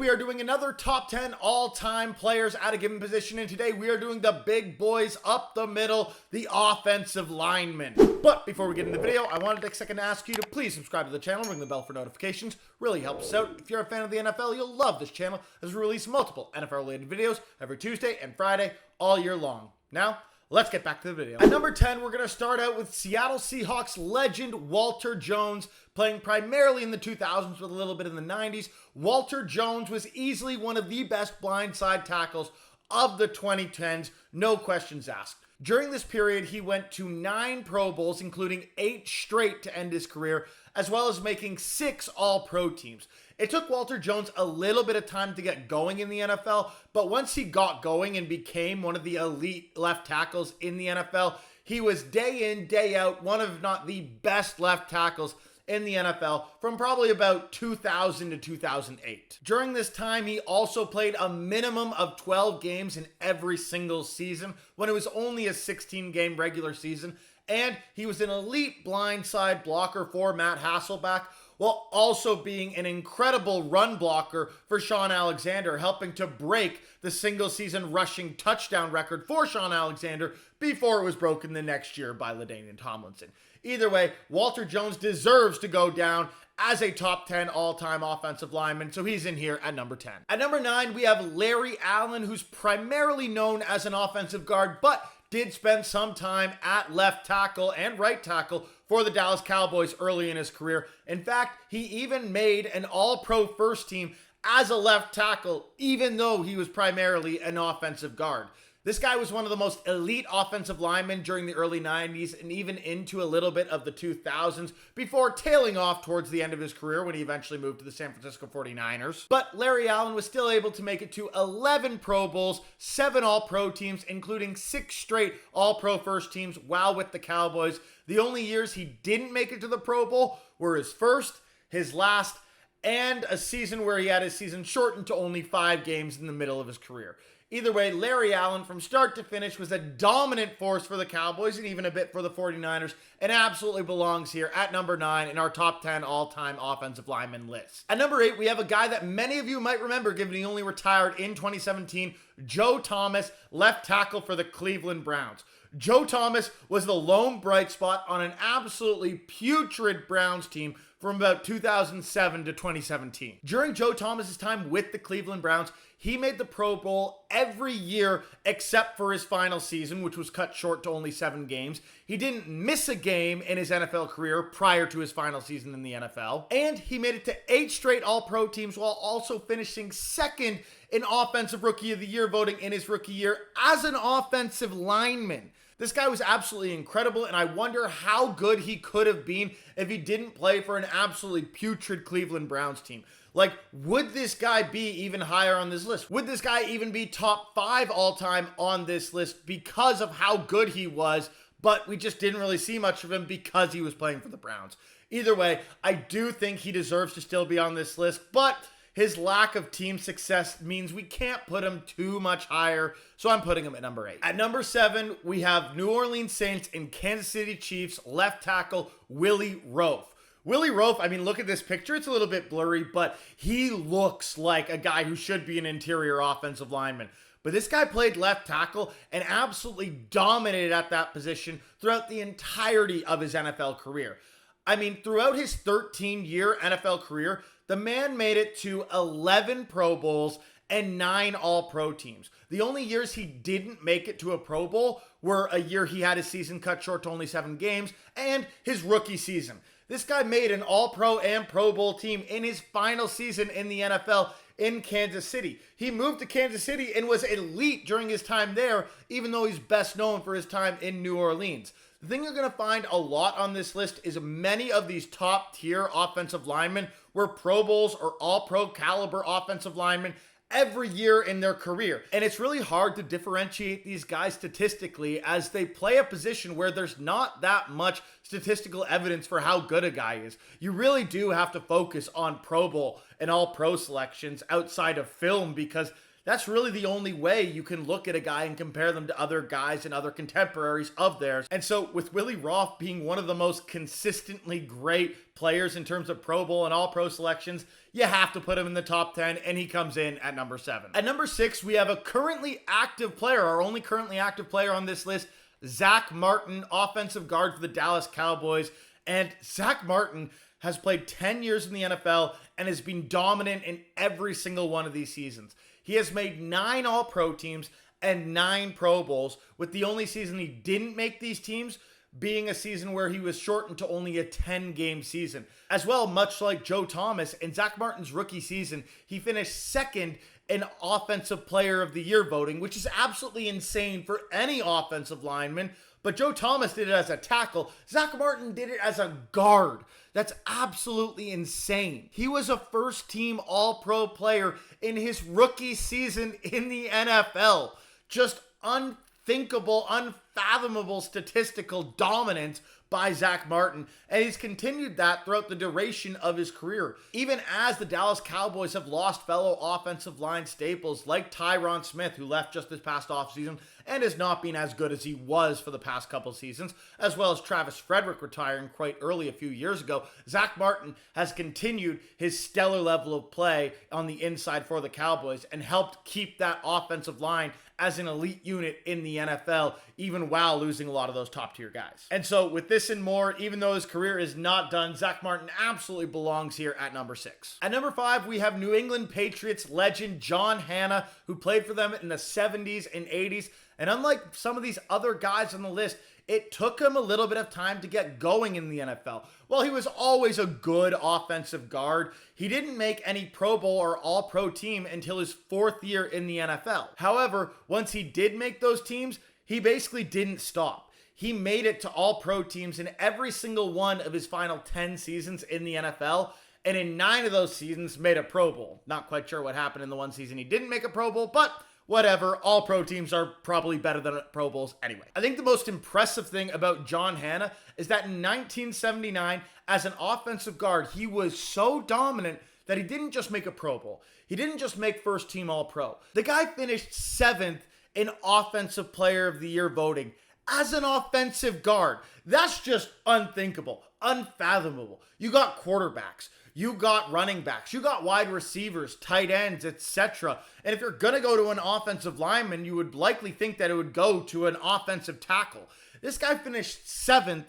we are doing another top 10 all-time players at a given position, and today we are doing the big boys up the middle, the offensive linemen. But before we get into the video, I wanted to take a second to ask you to please subscribe to the channel, ring the bell for notifications. Really helps us out. If you're a fan of the NFL, you'll love this channel as we release multiple NFL-related videos every Tuesday and Friday all year long. Now, let's get back to the video. At number 10, we're going to start out with Seattle Seahawks legend Walter Jones, playing primarily in the 2000s with a little bit in the 90s. Walter Jones was easily one of the best blindside tackles of the 2010s, no questions asked. During this period, he went to 9 Pro Bowls, including 8 straight to end his career, as well as making 6 All-Pro teams. It took Walter Jones a little bit of time to get going in the NFL, but once he got going and became one of the elite left tackles in the NFL, he was day in, day out, one of, if not the best left tackles in the NFL from probably about 2000 to 2008. During this time, he also played a minimum of 12 games in every single season when it was only a 16-game regular season, and he was an elite blindside blocker for Matt Hasselbeck, while also being an incredible run blocker for Shaun Alexander, helping to break the single-season rushing touchdown record for Shaun Alexander before it was broken the next year by LaDainian Tomlinson. Either way, Walter Jones deserves to go down as a top 10 all-time offensive lineman, so he's in here at number 10. At number 9, we have Larry Allen, who's primarily known as an offensive guard, but did spend some time at left tackle and right tackle for the Dallas Cowboys early in his career. In fact, he even made an All-Pro first team as a left tackle, even though he was primarily an offensive guard. This guy was one of the most elite offensive linemen during the early 90s and even into a little bit of the 2000s before tailing off towards the end of his career when he eventually moved to the San Francisco 49ers. But Larry Allen was still able to make it to 11 Pro Bowls, 7 All-Pro teams, including 6 straight All-Pro first teams while with the Cowboys. The only years he didn't make it to the Pro Bowl were his first, his last, and a season where he had his season shortened to only 5 games in the middle of his career. Either way, Larry Allen, from start to finish, was a dominant force for the Cowboys and even a bit for the 49ers, and absolutely belongs here at number 9 in our top 10 all-time offensive lineman list. At number 8, we have a guy that many of you might remember, given he only retired in 2017, Joe Thomas, left tackle for the Cleveland Browns. Joe Thomas was the lone bright spot on an absolutely putrid Browns team from about 2007 to 2017. During Joe Thomas's time with the Cleveland Browns, he made the Pro Bowl every year except for his final season, which was cut short to only 7 games. He didn't miss a game in his NFL career prior to his final season in the NFL. And he made it to 8 straight All-Pro teams while also finishing second in Offensive Rookie of the Year voting in his rookie year as an offensive lineman. This guy was absolutely incredible, and I wonder how good he could have been if he didn't play for an absolutely putrid Cleveland Browns team. Like, would this guy be even higher on this list? Would this guy even be top 5 all-time on this list because of how good he was, but we just didn't really see much of him because he was playing for the Browns? Either way, I do think he deserves to still be on this list, but his lack of team success means we can't put him too much higher, so I'm putting him at number 8. At number 7, we have New Orleans Saints and Kansas City Chiefs left tackle Willie Roa. Willie Roa, I mean, look at this picture. It's a little bit blurry, but he looks like a guy who should be an interior offensive lineman. But this guy played left tackle and absolutely dominated at that position throughout the entirety of his NFL career. I mean, throughout his 13-year NFL career, the man made it to 11 Pro Bowls and 9 All-Pro teams. The only years he didn't make it to a Pro Bowl were a year he had his season cut short to only 7 games and his rookie season. This guy made an All-Pro and Pro Bowl team in his final season in the NFL in Kansas City. He moved to Kansas City and was elite during his time there, even though he's best known for his time in New Orleans. The thing you're going to find a lot on this list is many of these top-tier offensive linemen were Pro Bowls or All-Pro caliber offensive linemen every year in their career. And it's really hard to differentiate these guys statistically as they play a position where there's not that much statistical evidence for how good a guy is. You really do have to focus on Pro Bowl and All-Pro selections outside of film because that's really the only way you can look at a guy and compare them to other guys and other contemporaries of theirs. And so with Willie Roa being one of the most consistently great players in terms of Pro Bowl and All-Pro selections, you have to put him in the top 10, and he comes in at number 7. At number 6, we have a currently active player, our only currently active player on this list, Zack Martin, offensive guard for the Dallas Cowboys. And Zack Martin has played 10 years in the NFL and has been dominant in every single one of these seasons. He has made 9 All-Pro teams and 9 Pro Bowls, with the only season he didn't make these teams being a season where he was shortened to only a 10-game season. As well, much like Joe Thomas, in Zack Martin's rookie season, he finished second in Offensive Player of the Year voting, which is absolutely insane for any offensive lineman. But Joe Thomas did it as a tackle. Zack Martin did it as a guard. That's absolutely insane. He was a first-team All-Pro player in his rookie season in the NFL. Just unthinkable, unfathomable statistical dominance by Zack Martin, and he's continued that throughout the duration of his career. Even as the Dallas Cowboys have lost fellow offensive line staples like Tyron Smith, who left just this past offseason and has not been as good as he was for the past couple seasons, as well as Travis Frederick retiring quite early a few years ago, Zack Martin has continued his stellar level of play on the inside for the Cowboys and helped keep that offensive line as an elite unit in the NFL, even while losing a lot of those top-tier guys. And so with this and more, even though his career is not done, Zack Martin absolutely belongs here at number 6. At number 5, we have New England Patriots legend John Hannah, who played for them in the 70s and 80s. And unlike some of these other guys on the list, it took him a little bit of time to get going in the NFL. While he was always a good offensive guard, he didn't make any Pro Bowl or All-Pro team until his 4th year in the NFL. However, once he did make those teams, he basically didn't stop. He made it to All-Pro teams in every single one of his final 10 seasons in the NFL, and in 9 of those seasons made a Pro Bowl. Not quite sure what happened in the one season he didn't make a Pro Bowl, but whatever, All-Pro teams are probably better than Pro Bowls anyway. I think the most impressive thing about John Hannah is that in 1979, as an offensive guard, he was so dominant that he didn't just make a Pro Bowl. He didn't just make first team All-Pro. The guy finished 7th in Offensive Player of the Year voting as an offensive guard. That's just unthinkable, unfathomable. You got quarterbacks, you got running backs, you got wide receivers, tight ends, etc. And if you're going to go to an offensive lineman, you would likely think that it would go to an offensive tackle. This guy finished 7th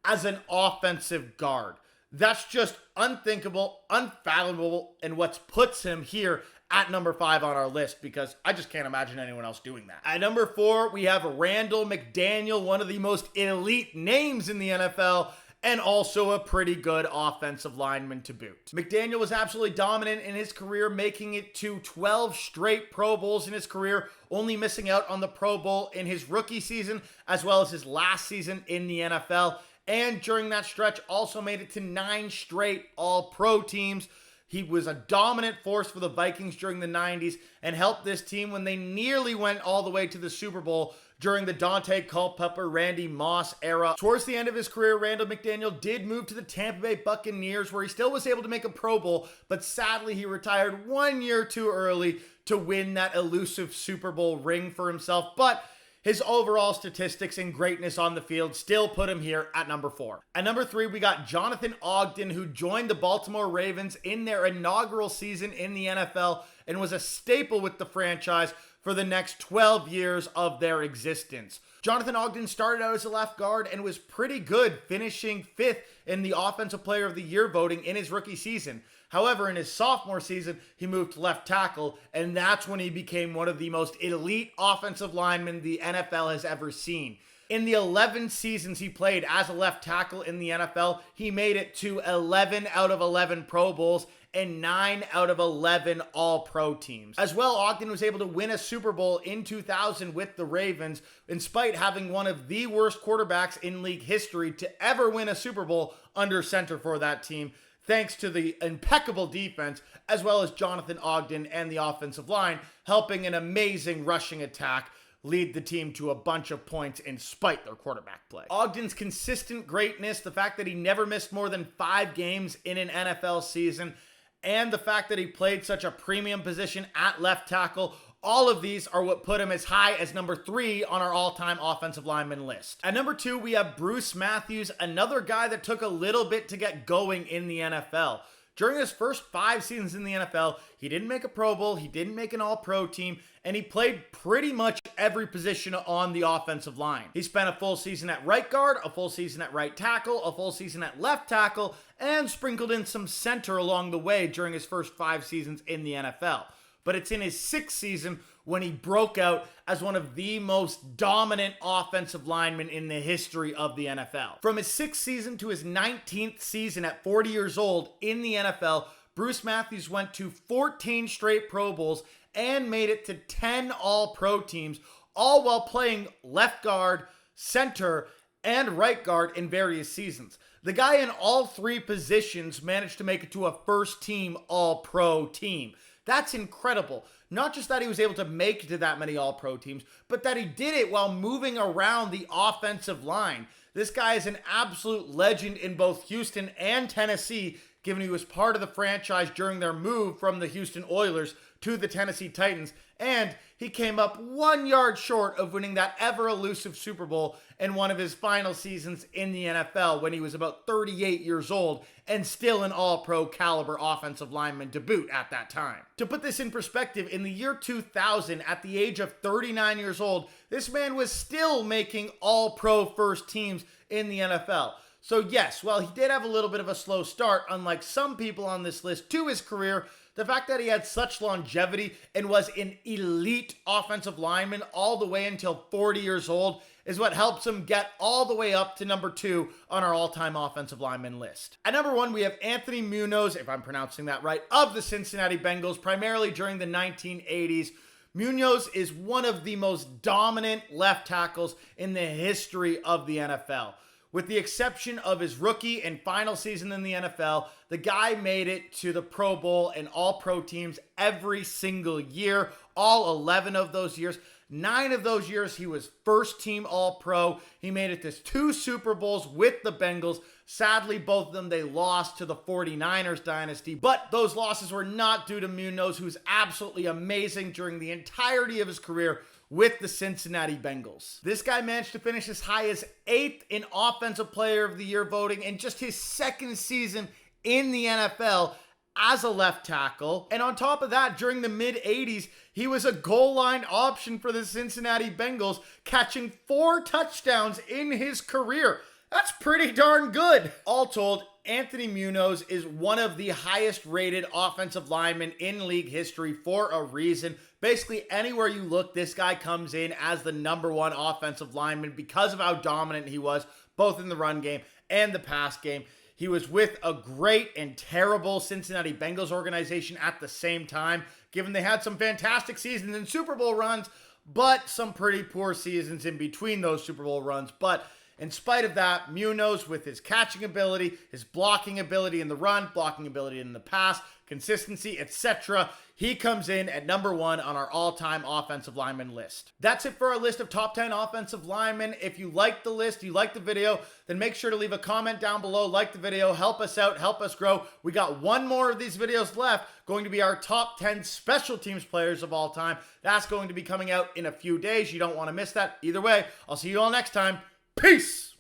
as an offensive guard. That's just unthinkable, unfathomable, and what puts him here at number 5 on our list, because I just can't imagine anyone else doing that. At number 4, we have Randall McDaniel, one of the most elite names in the NFL, and also a pretty good offensive lineman to boot. McDaniel was absolutely dominant in his career, making it to 12 straight Pro Bowls in his career, only missing out on the Pro Bowl in his rookie season, as well as his last season in the NFL. And during that stretch, also made it to 9 straight All-Pro teams. He was a dominant force for the Vikings during the 90s and helped this team when they nearly went all the way to the Super Bowl during the Dante Culpepper, Randy Moss era. Towards the end of his career, Randall McDaniel did move to the Tampa Bay Buccaneers, where he still was able to make a Pro Bowl, but sadly he retired 1 year too early to win that elusive Super Bowl ring for himself. But his overall statistics and greatness on the field still put him here at number 4. At number 3, we got Jonathan Ogden, who joined the Baltimore Ravens in their inaugural season in the NFL and was a staple with the franchise for the next 12 years of their existence. Jonathan Ogden started out as a left guard and was pretty good, finishing 5th in the Offensive Player of the Year voting in his rookie season. However, in his sophomore season, he moved to left tackle, and that's when he became one of the most elite offensive linemen the NFL has ever seen. In the 11 seasons he played as a left tackle in the NFL, he made it to 11 out of 11 Pro Bowls and 9 out of 11 All-Pro teams. As well, Ogden was able to win a Super Bowl in 2000 with the Ravens, in spite having one of the worst quarterbacks in league history to ever win a Super Bowl under center for that team, thanks to the impeccable defense, as well as Jonathan Ogden and the offensive line, helping an amazing rushing attack lead the team to a bunch of points in spite their quarterback play. Ogden's consistent greatness, the fact that he never missed more than 5 games in an NFL season, and the fact that he played such a premium position at left tackle All of these are what put him as high as number 3 on our all-time offensive lineman list. At number 2, we have Bruce Matthews, another guy that took a little bit to get going in the NFL. During his first 5 seasons in the NFL, he didn't make a Pro Bowl, he didn't make an All-Pro team, and he played pretty much every position on the offensive line. He spent a full season at right guard, a full season at right tackle, a full season at left tackle, and sprinkled in some center along the way during his first 5 seasons in the NFL. But it's in his 6th season when he broke out as one of the most dominant offensive linemen in the history of the NFL. From his 6th season to his 19th season at 40 years old in the NFL, Bruce Matthews went to 14 straight Pro Bowls and made it to 10 All-Pro teams, all while playing left guard, center, and right guard in various seasons. The guy in all 3 positions managed to make it to a first-team All-Pro team. That's incredible. Not just that he was able to make it to that many All-Pro teams, but that he did it while moving around the offensive line. This guy is an absolute legend in both Houston and Tennessee, given he was part of the franchise during their move from the Houston Oilers to the Tennessee Titans, and he came up 1 yard short of winning that ever-elusive Super Bowl in one of his final seasons in the NFL when he was about 38 years old and still an All-Pro caliber offensive lineman to boot at that time. To put this in perspective, in the year 2000, at the age of 39 years old, this man was still making All-Pro first teams in the NFL. So yes, while he did have a little bit of a slow start, unlike some people on this list to his career, the fact that he had such longevity and was an elite offensive lineman all the way until 40 years old is what helps him get all the way up to number 2 on our all-time offensive lineman list. At number 1, we have Anthony Munoz, if I'm pronouncing that right, of the Cincinnati Bengals, primarily during the 1980s. Munoz is one of the most dominant left tackles in the history of the NFL. With the exception of his rookie and final season in the NFL, the guy made it to the Pro Bowl and All-Pro teams every single year, all 11 of those years. 9 of those years, he was first-team All-Pro. He made it to 2 Super Bowls with the Bengals. Sadly, both of them, they lost to the 49ers dynasty, but those losses were not due to Munoz, who's absolutely amazing during the entirety of his career with the Cincinnati Bengals. This guy managed to finish as high as 8th in Offensive Player of the Year voting in just his 2nd season in the NFL as a left tackle. And on top of that, during the mid-80s, he was a goal line option for the Cincinnati Bengals, catching 4 touchdowns in his career. That's pretty darn good. All told, Anthony Munoz is one of the highest rated offensive linemen in league history for a reason. Basically, anywhere you look, this guy comes in as the number 1 offensive lineman because of how dominant he was, both in the run game and the pass game. He was with a great and terrible Cincinnati Bengals organization at the same time, given they had some fantastic seasons and Super Bowl runs, but some pretty poor seasons in between those Super Bowl runs. But in spite of that, Munoz, with his catching ability, his blocking ability in the run, blocking ability in the pass, consistency, etc., he comes in at number 1 on our all-time offensive lineman list. That's it for our list of top 10 offensive linemen. If you like the list, you like the video, then make sure to leave a comment down below, like the video, help us out, help us grow. We got 1 more of these videos left, going to be our top 10 special teams players of all time. That's going to be coming out in a few days. You don't want to miss that. Either way, I'll see you all next time. Peace!